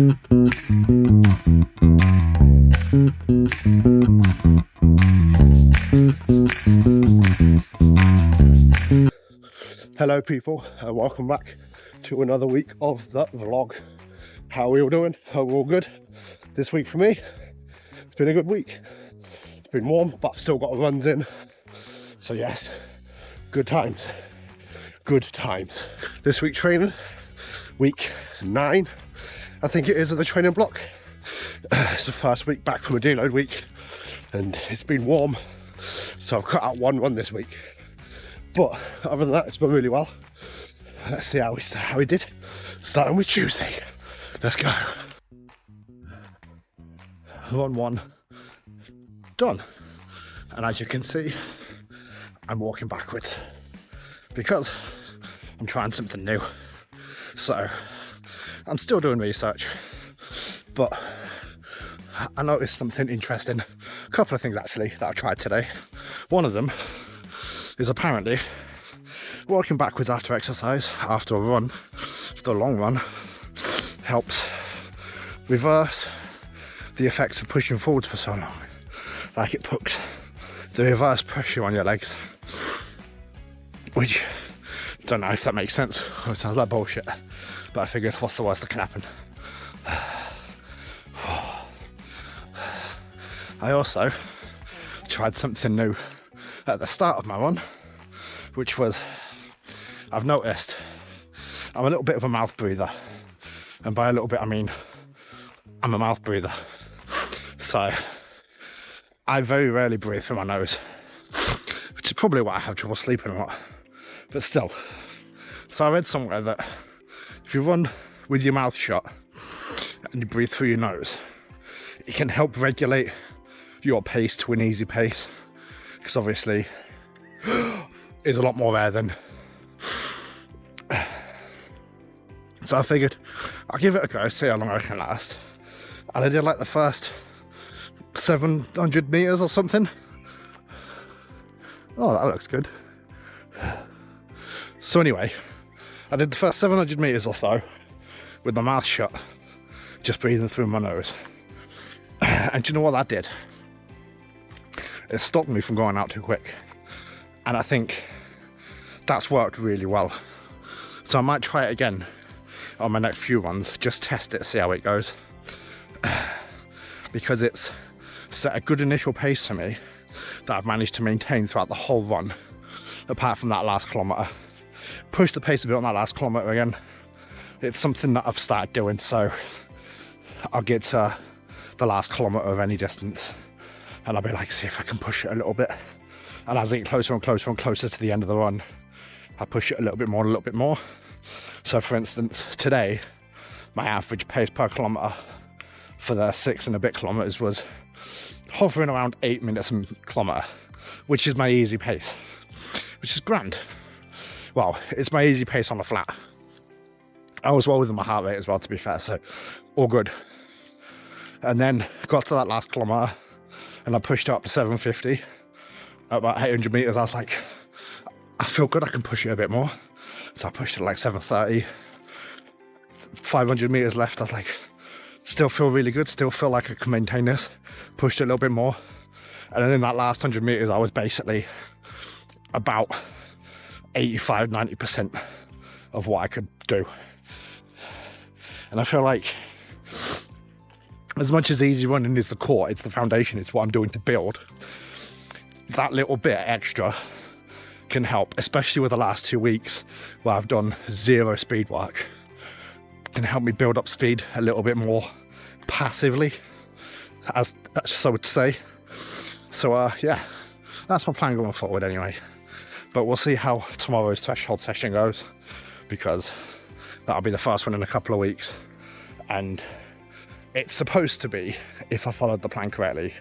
Hello people, and welcome back to another week of the vlog. How are we all doing? Hope we're all good. This week for me, it's been a good week. It's been warm, but I've still got runs in. So yes, good times. Good times. This week training, week 9, I think it is, of the training block. It's the first week back from a deload week, and it's been warm, so I've cut out one run this week. But other than that, it's been really well. Let's see how we did. Starting with Tuesday. Let's go. Run 1 done. And as you can see, I'm walking backwards because I'm trying something new. So I'm still doing research, but I noticed something interesting. A couple of things actually that I tried today. One of them is apparently walking backwards after exercise, after a run, after a long run, helps reverse the effects of pushing forwards for so long. Like, it puts the reverse pressure on your legs, which, don't know if that makes sense or it sounds like bullshit, but I figured, what's the worst that can happen? I also tried something new at the start of my run, which was, I've noticed I'm a little bit of a mouth breather, and by a little bit I mean I'm a mouth breather. So I very rarely breathe through my nose, which is probably why I have trouble sleeping a lot, but still. So I read somewhere that if you run with your mouth shut and you breathe through your nose, it can help regulate your pace to an easy pace, because obviously is a lot more rare than. So I figured I'll give it a go, see how long I can last. And I did like the first 700 meters or something. Oh, that looks good. So anyway, I did the first 700 meters or so with my mouth shut, just breathing through my nose. And do you know what that did? It stopped me from going out too quick, and I think that's worked really well. So I might try it again on my next few runs, just test it, see how it goes, because it's set a good initial pace for me that I've managed to maintain throughout the whole run, apart from that last kilometre. Push the pace a bit on that last kilometre again. It's something that I've started doing, so I'll get to the last kilometre of any distance and I'll be like, see if I can push it a little bit. And as I get closer and closer and closer to the end of the run, I push it a little bit more and a little bit more. So for instance, today, my average pace per kilometre for the 6 and a bit kilometres was hovering around 8 minutes a kilometre, which is my easy pace, which is grand. Well, it's my easy pace on the flat. I was well within my heart rate as well, to be fair, so all good. And then got to that last kilometre, and I pushed it up to 750 at about 800 meters. I was like, I feel good, I can push it a bit more. So I pushed it like 730. 500 meters left, I was like, still feel really good, still feel like I can maintain this. Pushed it a little bit more, and then in that last 100 meters I was basically about 85-90% of what I could do. And I feel like, as much as easy running is the core, it's the foundation, it's what I'm doing to build, that little bit extra can help, especially with the last 2 weeks where I've done 0 speed work. Can help me build up speed a little bit more passively, as so would say. So yeah, that's my plan going forward anyway. But we'll see how tomorrow's threshold session goes, because that'll be the first one in a couple of weeks, and it's supposed to be, if I followed the plan correctly,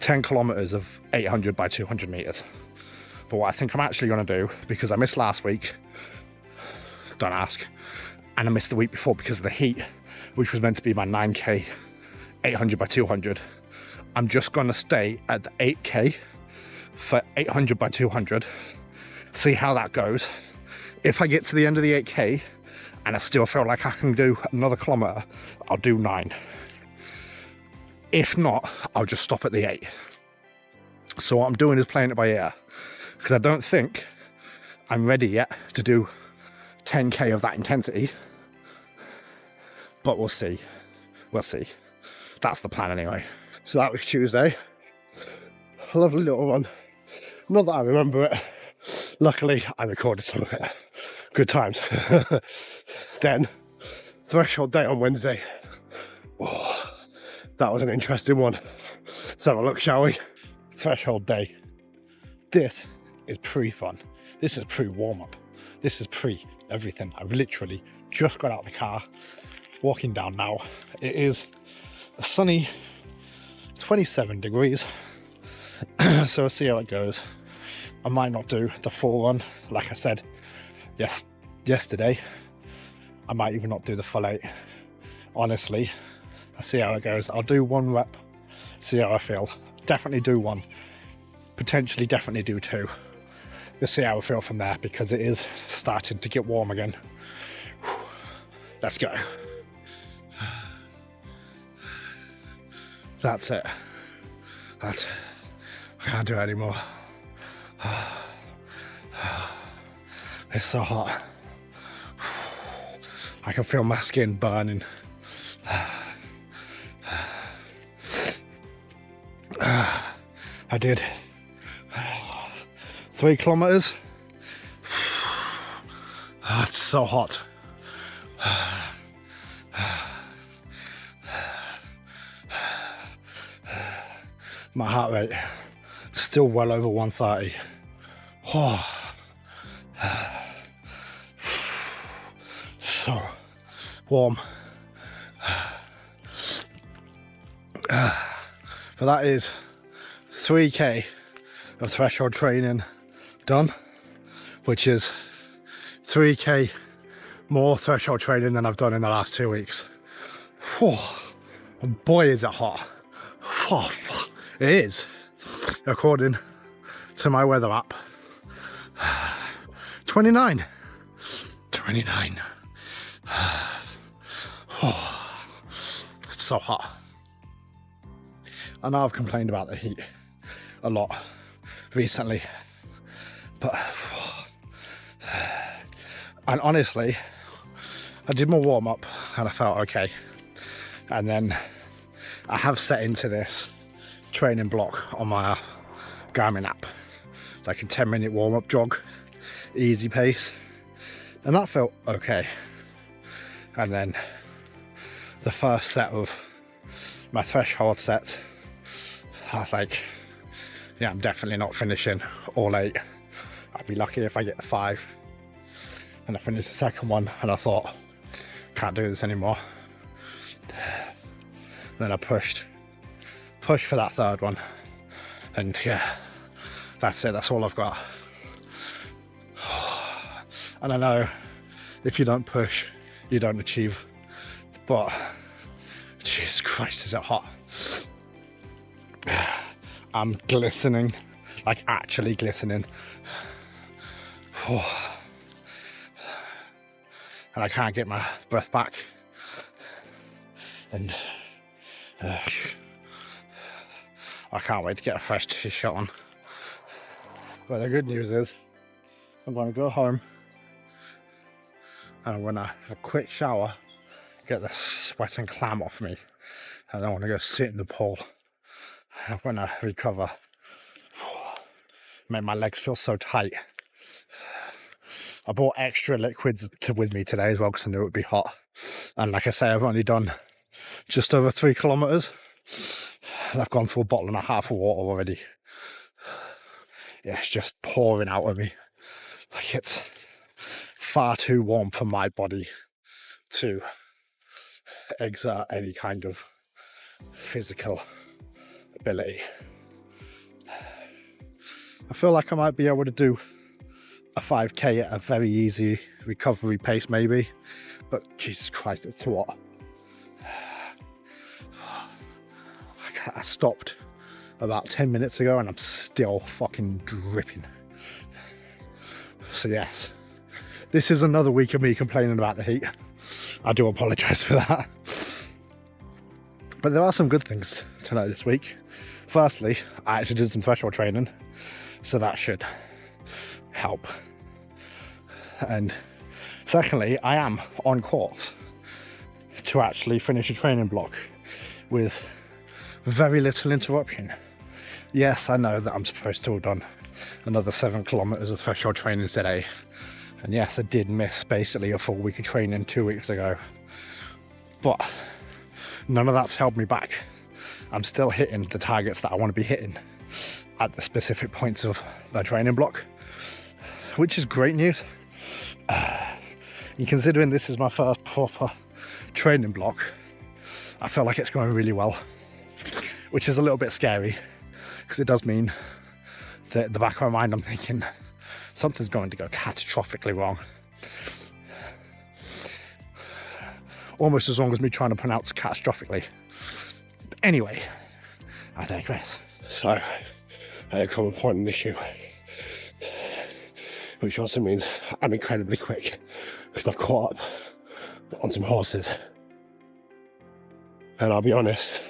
10 kilometers of 800 by 200 meters. But what I think I'm actually going to do, because I missed last week, don't ask, and I missed the week before because of the heat, which was meant to be my 9k 800 by 200, I'm just going to stay at the 8k for 800 by 200, see how that goes. If I get to the end of the 8k and I still feel like I can do another kilometre, I'll do 9. If not, I'll just stop at the 8. So what I'm doing is playing it by ear, because I don't think I'm ready yet to do 10k of that intensity, but we'll see. We'll see. That's the plan anyway. So that was Tuesday. A lovely little run. Not that I remember it. Luckily, I recorded some of it. Good times. Then, threshold day on Wednesday. Oh, that was an interesting one. Let's have a look, shall we? Threshold day. This is pre-fun. This is pre-warm-up. This is pre-everything. I've literally just got out of the car, walking down now. It is a sunny 27 degrees. So we'll see how it goes. I might not do the full run, like I said yesterday. I might even not do the full 8. Honestly, I'll see how it goes. I'll do 1 rep, see how I feel. Definitely do 1, potentially definitely do 2. We'll see how I feel from there, because it is starting to get warm again. Whew. Let's go. That's it. That's it. I can't do it anymore. It's so hot. I can feel my skin burning. I did 3 kilometers. It's so hot. My heart rate still well over 130. Oh. So warm. But that is 3k of threshold training done, which is 3k more threshold training than I've done in the last 2 weeks. Oh, and boy is it hot. Oh, it is, according to my weather app. 29. Oh, it's so hot. I know I've complained about the heat a lot recently, but and honestly, I did my warm-up and I felt okay, and then I have set into this training block on my Garmin app, like a 10-minute warm-up jog, easy pace, and that felt okay. And then the first set of my threshold sets, I was like, yeah, I'm definitely not finishing all 8. I'd be lucky if I get 5. And I finished the second one and I thought, can't do this anymore. Then I pushed for that third one, and yeah, that's it. That's all I've got. And I know if you don't push, you don't achieve, but Jesus Christ, is it hot. I'm glistening, like actually glistening. And I can't get my breath back. And I can't wait to get a fresh t-shirt on. But the good news is, I'm going to go home and I'm going to have a quick shower, get the sweat and clam off me, and I want to go sit in the pool. I'm going to recover. Make my legs feel so tight. I bought extra liquids with me today as well, because I knew it would be hot. And like I say, I've only done just over 3 kilometers, and I've gone through a bottle and a half of water already. Yeah, it's just pouring out of me. Like, it's far too warm for my body to exert any kind of physical ability. I feel like I might be able to do a 5k at a very easy recovery pace maybe, but Jesus Christ, it's too hot. I stopped about 10 minutes ago and I'm still fucking dripping. So yes, This is another week of me complaining about the heat. I do apologise for that. But there are some good things to note this week. Firstly, I actually did some threshold training, so that should help. And secondly, I am on course to actually finish a training block with very little interruption. Yes, I know that I'm supposed to have done another 7 kilometers of threshold training today. And yes, I did miss basically a full week of training 2 weeks ago. But none of that's held me back. I'm still hitting the targets that I want to be hitting at the specific points of the training block, which is great news. And considering this is my first proper training block, I feel like it's going really well, which is a little bit scary because it does mean that at the back of my mind I'm thinking something's going to go catastrophically wrong. Almost as long as me trying to pronounce catastrophically. But anyway, I digress. So, I had a common point in issue, which also means I'm incredibly quick because I've caught up on some horses. And I'll be honest,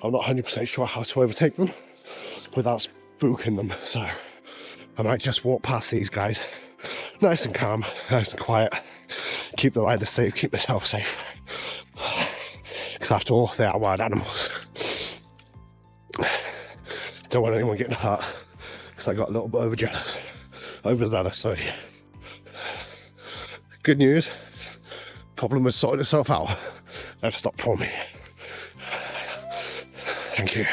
I'm not 100% sure how to overtake them without spooking them. So I might just walk past these guys, nice and calm, nice and quiet, keep the rider safe, keep myself safe. Because after all, they are wild animals. Don't want anyone getting hurt, because I got a little bit overzealous, sorry. Good news, problem has sorted itself out. They've stopped for me. Thank you.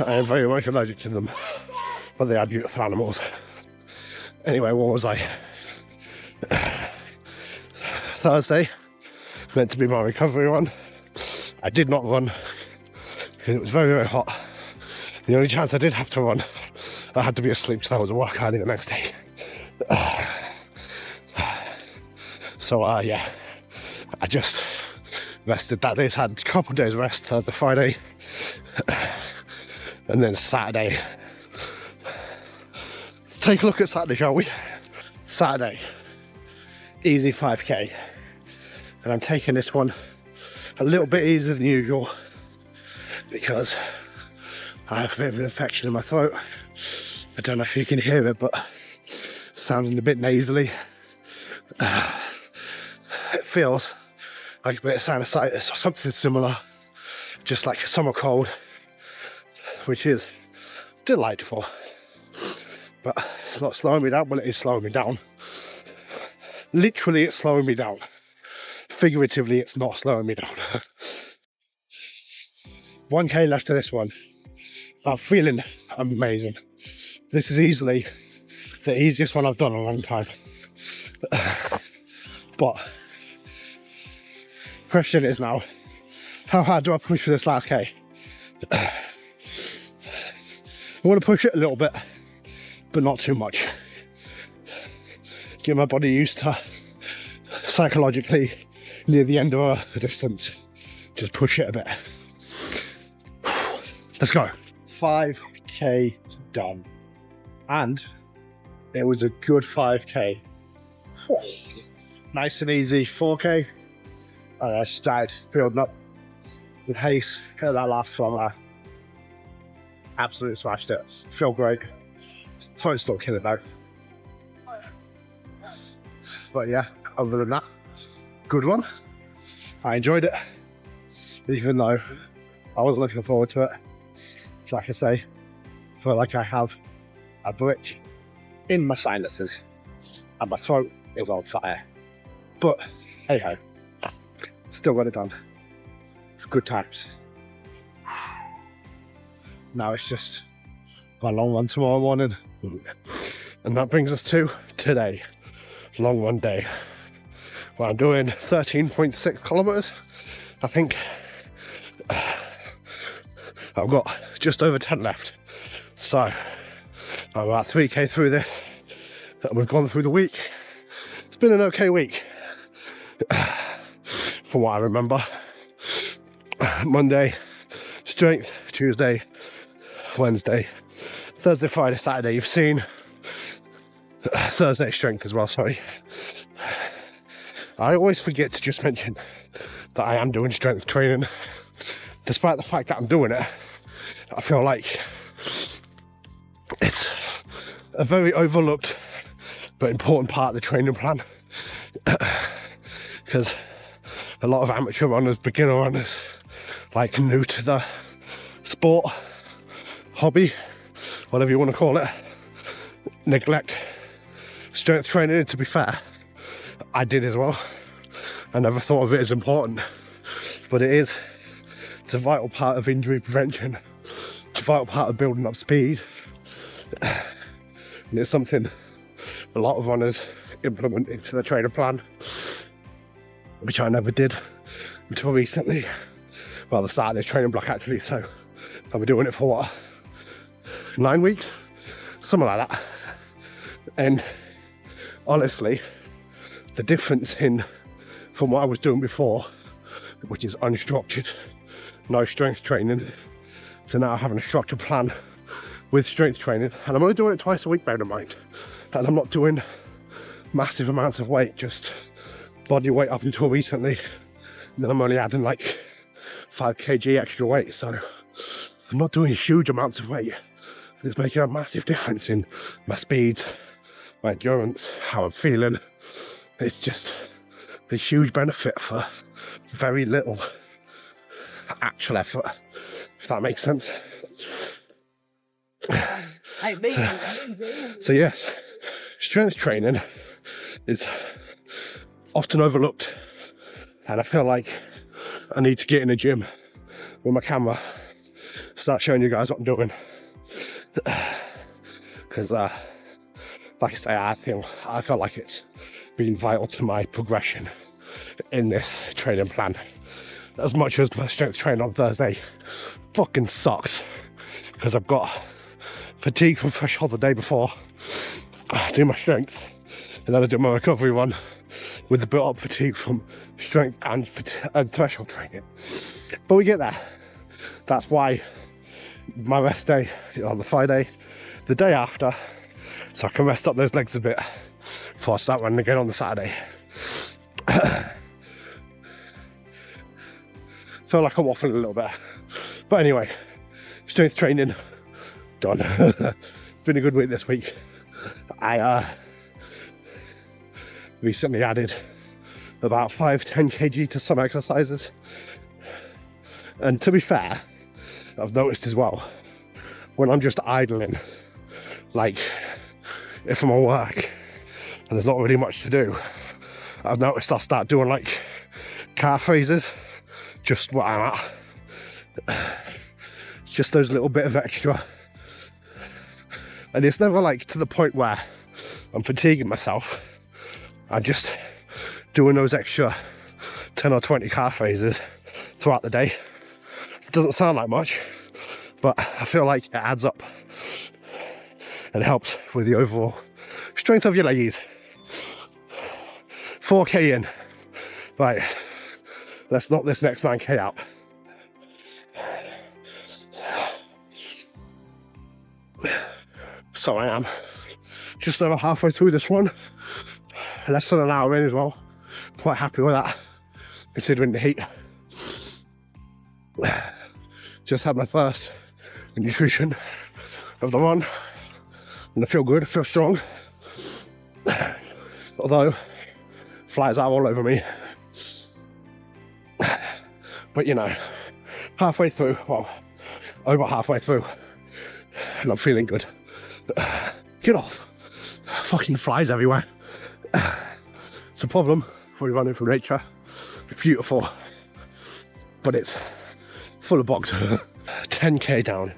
I am very much allergic to them, but they are beautiful animals. Anyway, what was I? Thursday, meant to be my recovery run. I did not run because it was very, very hot. The only chance I did have to run, I had to be asleep, so I was at work early the next day. So yeah, I just rested that day. So I had a couple of days rest, Thursday, Friday, and then Saturday. Let's take a look at Saturday, shall we? Saturday, easy 5k, and I'm taking this one a little bit easier than usual because I have a bit of an infection in my throat. I don't know if you can hear it, but sounding a bit nasally. It feels like a bit of sinusitis or something similar, just like a summer cold, which is delightful. But it's not slowing me down. Well, it is slowing me down. Literally, it's slowing me down. Figuratively, it's not slowing me down. 1k left to this one. I'm feeling amazing. This is easily the easiest one I've done in a long time. But question is now, how hard do I push for this last k? I want to push it a little bit, but not too much. Get my body used to psychologically near the end of a distance, just push it a bit. Let's go. 5k done, and it was a good 5k. Nice and easy 4k. And I started building up with haste at that last kilometre. Absolutely smashed it. Feel great. Phone's still killing though. But yeah, other than that, good one. I enjoyed it, even though I wasn't looking forward to it. It's like I say, I feel like I have a brick in my sinuses and my throat is on fire. But hey ho, still got it done. Good times. Now it's just my long run tomorrow morning. And that brings us to today, long run day, where I'm doing 13.6 kilometers. I think I've got just over 10 left. So I'm about 3k through this, and we've gone through the week. It's been an okay week, from what I remember. Monday, strength. Tuesday, Wednesday, Thursday, Friday, Saturday you've seen. Thursday strength as well, sorry. I always forget to just mention that I am doing strength training. Despite the fact that I'm doing it, I feel like it's a very overlooked but important part of the training plan. Because a lot of amateur runners, beginner runners, like new to the sport, hobby, whatever you want to call it, neglect strength training. And to be fair, I did as well. I never thought of it as important, but it is. It's a vital part of injury prevention. It's a vital part of building up speed. And it's something a lot of runners implement into their training plan, which I never did until recently. Well, the start of this training block actually, so I've been doing it for what, 9 weeks? Something like that. And honestly, the difference from what I was doing before, which is unstructured, no strength training, to now having a structured plan with strength training. And I'm only doing it twice a week, bear in mind. And I'm not doing massive amounts of weight, just body weight up until recently. And then I'm only adding like 5 kg extra weight. So I'm not doing huge amounts of weight. It's making a massive difference in my speed, my endurance, how I'm feeling. It's just a huge benefit for very little actual effort, if that makes sense. So yes, strength training is often overlooked, and I feel like I need to get in the gym with my camera, start showing you guys what I'm doing, because like I say, I feel like it's been vital to my progression in this training plan. As much as my strength training on Thursday fucking sucks, because I've got fatigue from threshold the day before. I do my strength, and then I do my recovery run with the built-up fatigue from strength and threshold training. But we get there. That's why my rest day is on the Friday, the day after, so I can rest up those legs a bit before I start running again on the Saturday. Feel like I'm waffling a little bit, but anyway, strength training done. It's been a good week this week. I recently added about 5-10 kg to some exercises, and to be fair, I've noticed as well, when I'm just idling, like if I'm at work and there's not really much to do, I've noticed I'll start doing like calf raises just what I'm at. Just those little bit of extra, and it's never like to the point where I'm fatiguing myself. I'm just doing those extra 10 or 20 calf raises throughout the day. It doesn't sound like much, but I feel like it adds up and helps with the overall strength of your legs. 4k in. Right, let's knock this next 9k out. So I am just over halfway through this one, less than an hour in as well. Quite happy with that, considering the heat. Just had my first nutrition of the run, and I feel good, I feel strong. Although flies are all over me, but you know, halfway through, well, over halfway through, and I'm feeling good. Get off, fucking flies everywhere. It's a problem when you're running from nature. It's beautiful, but it's full of bugs. 10k down,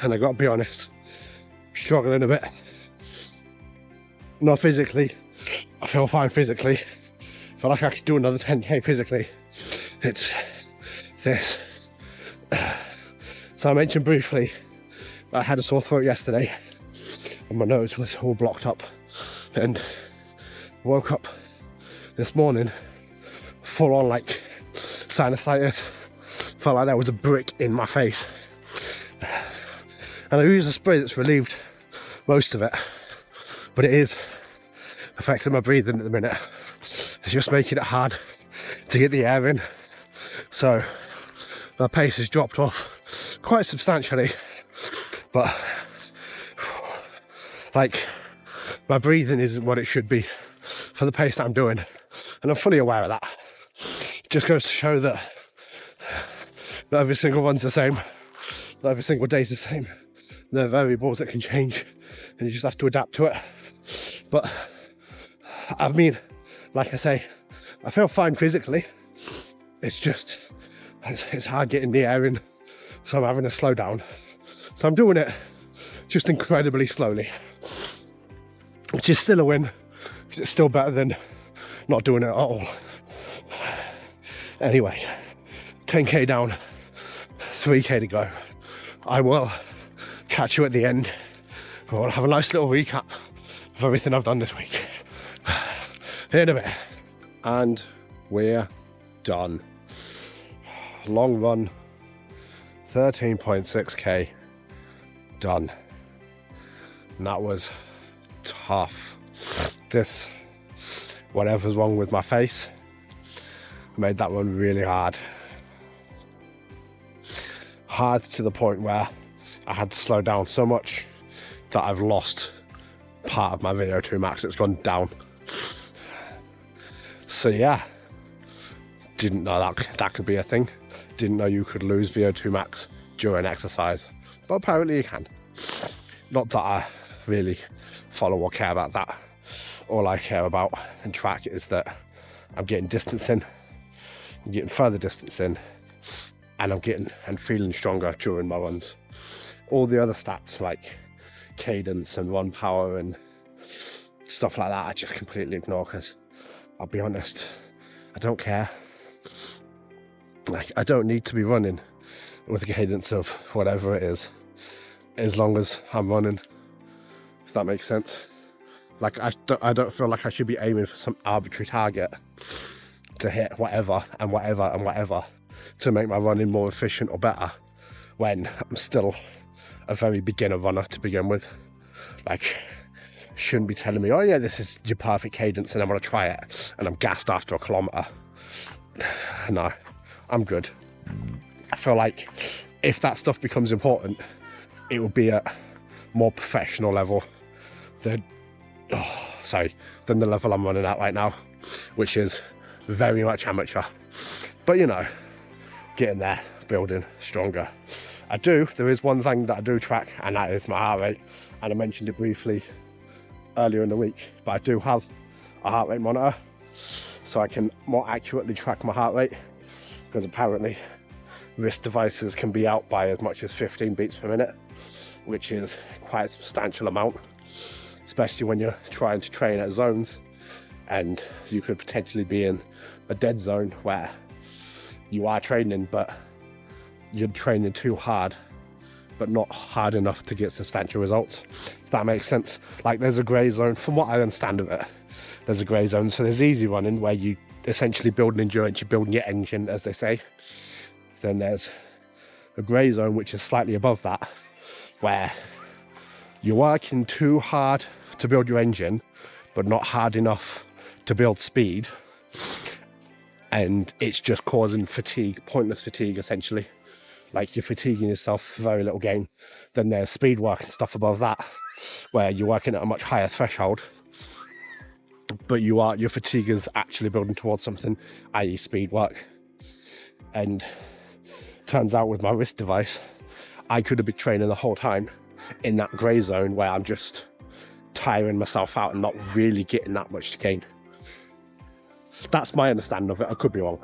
and I gotta be honest, struggling a bit. Not physically, I feel fine physically. I feel like I could do another 10k physically. It's this. So I mentioned briefly I had a sore throat yesterday and my nose was all blocked up, and woke up this morning full on like sinusitis. Felt like there was a brick in my face. And I use a spray that's relieved most of it, but it is affecting my breathing at the minute. It's just making it hard to get the air in. So my pace has dropped off quite substantially, but like my breathing isn't what it should be for the pace that I'm doing, and I'm fully aware of that. It just goes to show that not every single one's the same, not every single day's the same. There are variables that can change and you just have to adapt to it. But I mean, like I say, I feel fine physically. It's just, it's hard getting the air in, so I'm having to slow down. So I'm doing it just incredibly slowly, which is still a win, because it's still better than not doing it at all. Anyway, 10k down, 3k to go. I will catch you at the end. We'll have a nice little recap of everything I've done this week. In a bit. And we're done. Long run, 13.6k done. And that was tough. This, whatever's wrong with my face, made that one really hard. Hard to the point where I had to slow down so much that I've lost part of my VO2 max. It's gone down. So yeah, didn't know that could be a thing. Didn't know you could lose VO2 max during exercise, but apparently you can. Not that I really follow or care about that. All I care about and track is that I'm getting distance in, I'm getting further distance in, and I'm getting and feeling stronger during my runs. All the other stats like cadence and run power and stuff like that I just completely ignore, because I'll be honest, I don't care. Like, I don't need to be running with a cadence of whatever it is, as long as I'm running, if that makes sense. Like, I don't feel like I should be aiming for some arbitrary target to hit whatever and whatever and whatever to make my running more efficient or better, when I'm still a very beginner runner to begin with. Like, shouldn't be telling me, oh yeah, this is your perfect cadence and I'm gonna try it and I'm gassed after a kilometre. No, I'm good. I feel like if that stuff becomes important, it will be at more professional level than the level I'm running at right now, which is very much amateur. But you know, getting there, building stronger. There is one thing that I do track, and that is my heart rate, and I mentioned it briefly earlier in the week, but I do have a heart rate monitor so I can more accurately track my heart rate, because apparently wrist devices can be out by as much as 15 beats per minute, which is quite a substantial amount, especially when you're trying to train at zones and you could potentially be in a dead zone where you are training but you're training too hard but not hard enough to get substantial results, if that makes sense. Like, there's a grey zone, from what I understand of it, there's a grey zone. So there's easy running, where you essentially build an endurance, you're building your engine, as they say. Then there's a grey zone which is slightly above that, where you're working too hard to build your engine but not hard enough to build speed, and it's just causing fatigue, pointless fatigue essentially. Like, you're fatiguing yourself for very little gain. Then there's speed work and stuff above that, where you're working at a much higher threshold, but your fatigue is actually building towards something, i.e. speed work. And turns out with my wrist device, I could have been training the whole time in that grey zone where I'm just tiring myself out and not really getting that much to gain. That's my understanding of it. I could be wrong.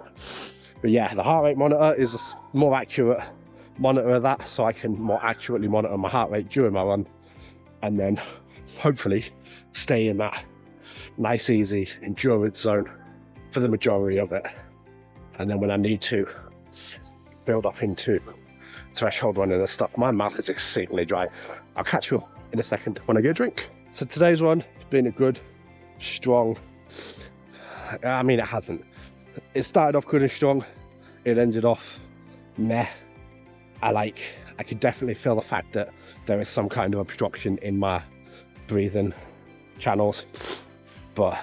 But yeah, the heart rate monitor is a more accurate monitor of that, so I can more accurately monitor my heart rate during my run, and then hopefully stay in that nice, easy endurance zone for the majority of it. And then when I need to build up into threshold running and stuff, my mouth is exceedingly dry. I'll catch you in a second when I get a drink. So today's one has been a good, strong, I mean, it hasn't. It started off good and strong. It ended off meh. I could definitely feel the fact that there is some kind of obstruction in my breathing channels, but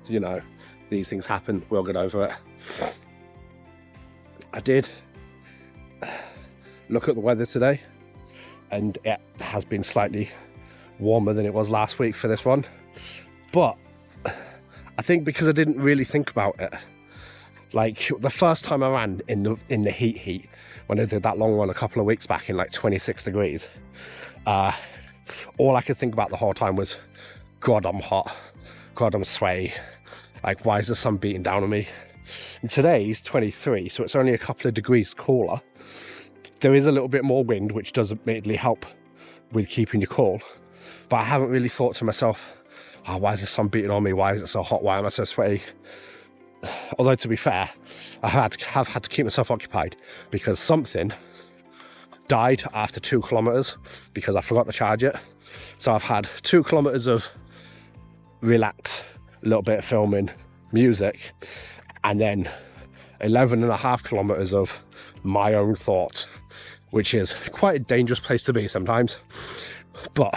you know, these things happen, we'll get over it. I did look at the weather today, and it has been slightly warmer than it was last week for this run, but I think because I didn't really think about it, like the first time I ran in the heat when I did that long run a couple of weeks back in like 26 degrees, all I could think about the whole time was, God, I'm hot, God, I'm sweaty, like why is the sun beating down on me? And today's 23, so it's only a couple of degrees cooler. There is a little bit more wind, which does admittedly help with keeping you cool, but I haven't really thought to myself, oh, why is the sun beating on me? Why is it so hot? Why am I so sweaty? Although, to be fair, I have had to keep myself occupied because something died after 2 kilometers because I forgot to charge it. So I've had 2 kilometers of relax, a little bit of filming, music, and then 11.5 kilometers of my own thoughts, which is quite a dangerous place to be sometimes. But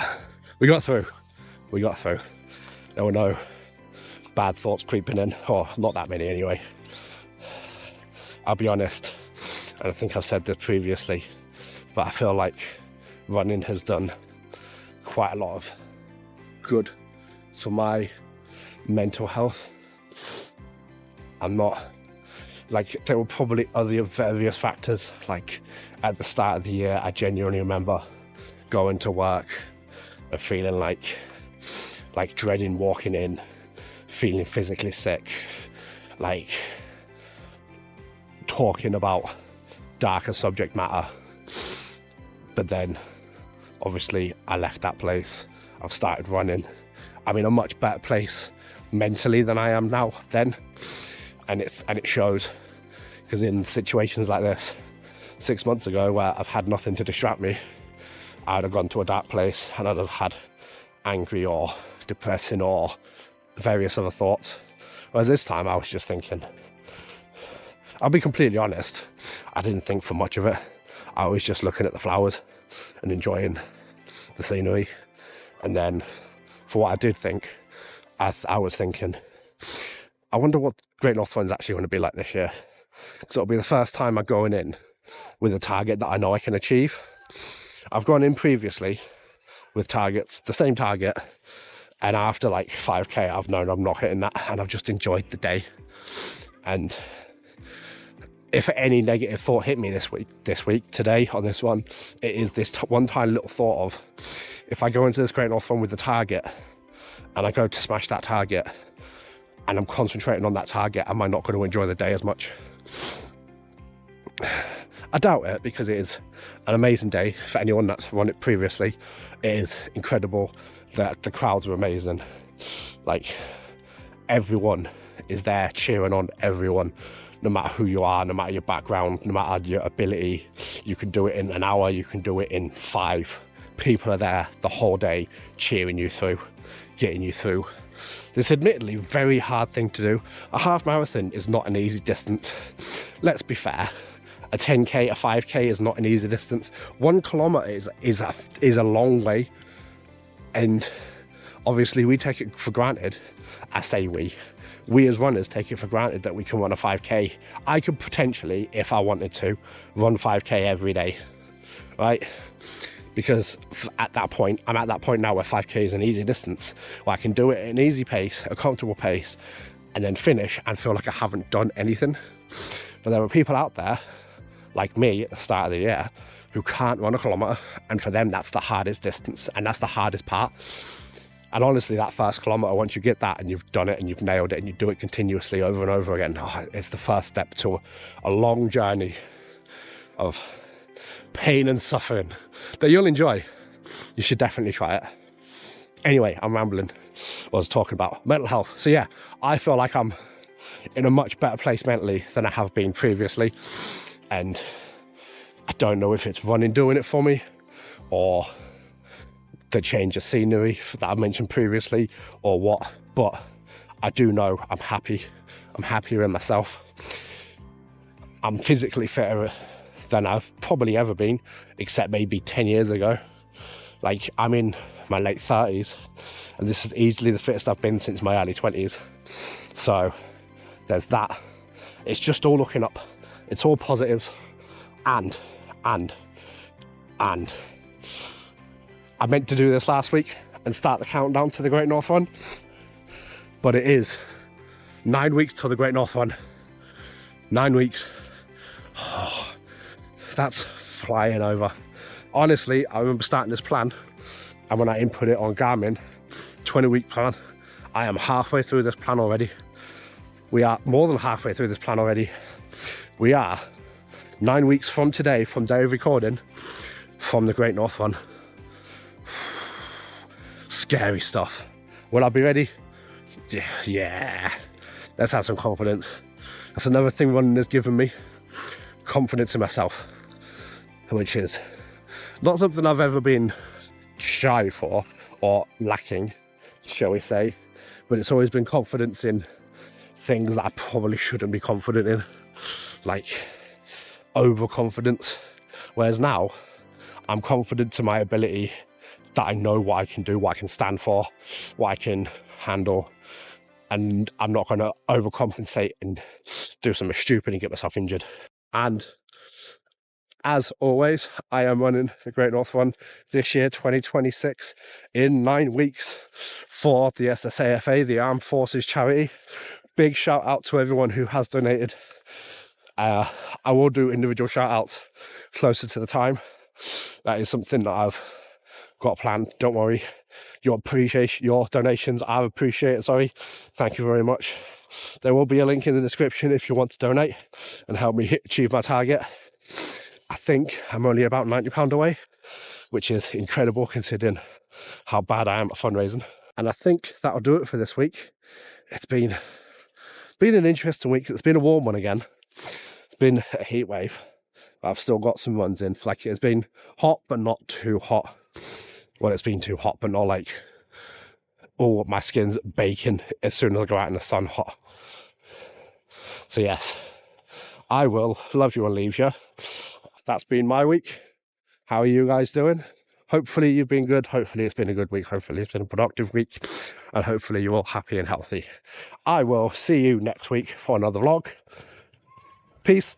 we got through. There were no bad thoughts creeping in, or not that many anyway. I'll be honest, and I think I've said this previously, but I feel like running has done quite a lot of good for my mental health. I'm not, like, there were probably other various factors, like at the start of the year, I genuinely remember going to work and feeling like dreading walking in, feeling physically sick, like talking about darker subject matter. But then obviously I left that place, I've started running. I'm in a much better place mentally than I am now then, and it shows, because in situations like this 6 months ago where I've had nothing to distract me, I'd have gone to a dark place and I'd have had angry or depressing or various other thoughts. Whereas this time I was just thinking, I'll be completely honest, I didn't think for much of it. I was just looking at the flowers and enjoying the scenery. And then for what I did think, I was thinking, I wonder what Great North Run's actually going to be like this year. Because it'll be the first time I'm going in with a target that I know I can achieve. I've gone in previously with targets, the same target, and after like 5k I've known I'm not hitting that, and I've just enjoyed the day. And if any negative thought hit me this week, today on this one, it is this one tiny little thought of, if I go into this Great North Run with the target and I go to smash that target and I'm concentrating on that target, am I not going to enjoy the day as much? I doubt it, because it is an amazing day for anyone that's run it previously. It is incredible that the crowds are amazing. Like, everyone is there cheering on everyone, no matter who you are, no matter your background, no matter your ability. You can do it in an hour, you can do it in 5. People are there the whole day cheering you through, getting you through this admittedly very hard thing to do. A half marathon is not an easy distance. Let's be fair. A 10k, a 5k is not an easy distance. 1 kilometer is a long way, and obviously we take it for granted. I say we as runners take it for granted that we can run a 5k. I could potentially, if I wanted to, run 5k every day, right? Because at that point, I'm at that point now where 5k is an easy distance, where I can do it at an easy pace, a comfortable pace, and then finish and feel like I haven't done anything. But there are people out there, like me at the start of the year, who can't run a kilometre, and for them that's the hardest distance, and that's the hardest part. And honestly, that first kilometre, once you get that and you've done it and you've nailed it and you do it continuously over and over again, it's the first step to a long journey of pain and suffering that you'll enjoy. You should definitely try it. Anyway, I'm rambling. I was talking about mental health. So yeah, I feel like I'm in a much better place mentally than I have been previously. And I don't know if it's running doing it for me, or the change of scenery that I mentioned previously, or what, but I do know I'm happy. I'm happier in myself. I'm physically fitter than I've probably ever been, except maybe 10 years ago. Like, I'm in my late 30s, and this is easily the fittest I've been since my early 20s. So there's that. It's just all looking up. It's all positives. And I meant to do this last week and start the countdown to the Great North Run, but it is 9 weeks till the Great North Run. 9 weeks. Oh, that's flying over. Honestly, I remember starting this plan, and when I input it on Garmin, 20-week plan, I am halfway through this plan already. We are more than halfway through this plan already. We are 9 weeks from today, from day of recording, from the Great North Run. Scary stuff. Will I be ready? Yeah. Let's have some confidence. That's another thing running has given me. Confidence in myself, which is not something I've ever been shy for or lacking, shall we say, but it's always been confidence in things that I probably shouldn't be confident in, like overconfidence. Whereas now I'm confident to my ability, that I know what I can do, what I can stand for, what I can handle, and I'm not going to overcompensate and do something stupid and get myself injured. And as always, I am running the Great North Run this year, 2026, in 9 weeks for the SSAFA, the Armed Forces charity. Big shout out to everyone who has donated. I will do individual shout outs closer to the time. That is something that I've got planned. Don't worry, your donations are appreciated. Sorry, thank you very much. There will be a link in the description if you want to donate and help me achieve my target. I think I'm only about £90 away, which is incredible considering how bad I am at fundraising. And I think that'll do it for this week. It's been an interesting week. It's been a warm one again. It's been a heat wave. I've still got some runs in. Like, it's been hot but not too hot. Well, it's been too hot but not like, oh, my skin's baking as soon as I go out in the sun hot. So yes, I will love you and leave you. That's been my week. How are you guys doing? Hopefully you've been good. Hopefully it's been a good week. Hopefully it's been a productive week. And hopefully you're all happy and healthy. I will see you next week for another vlog. Peace.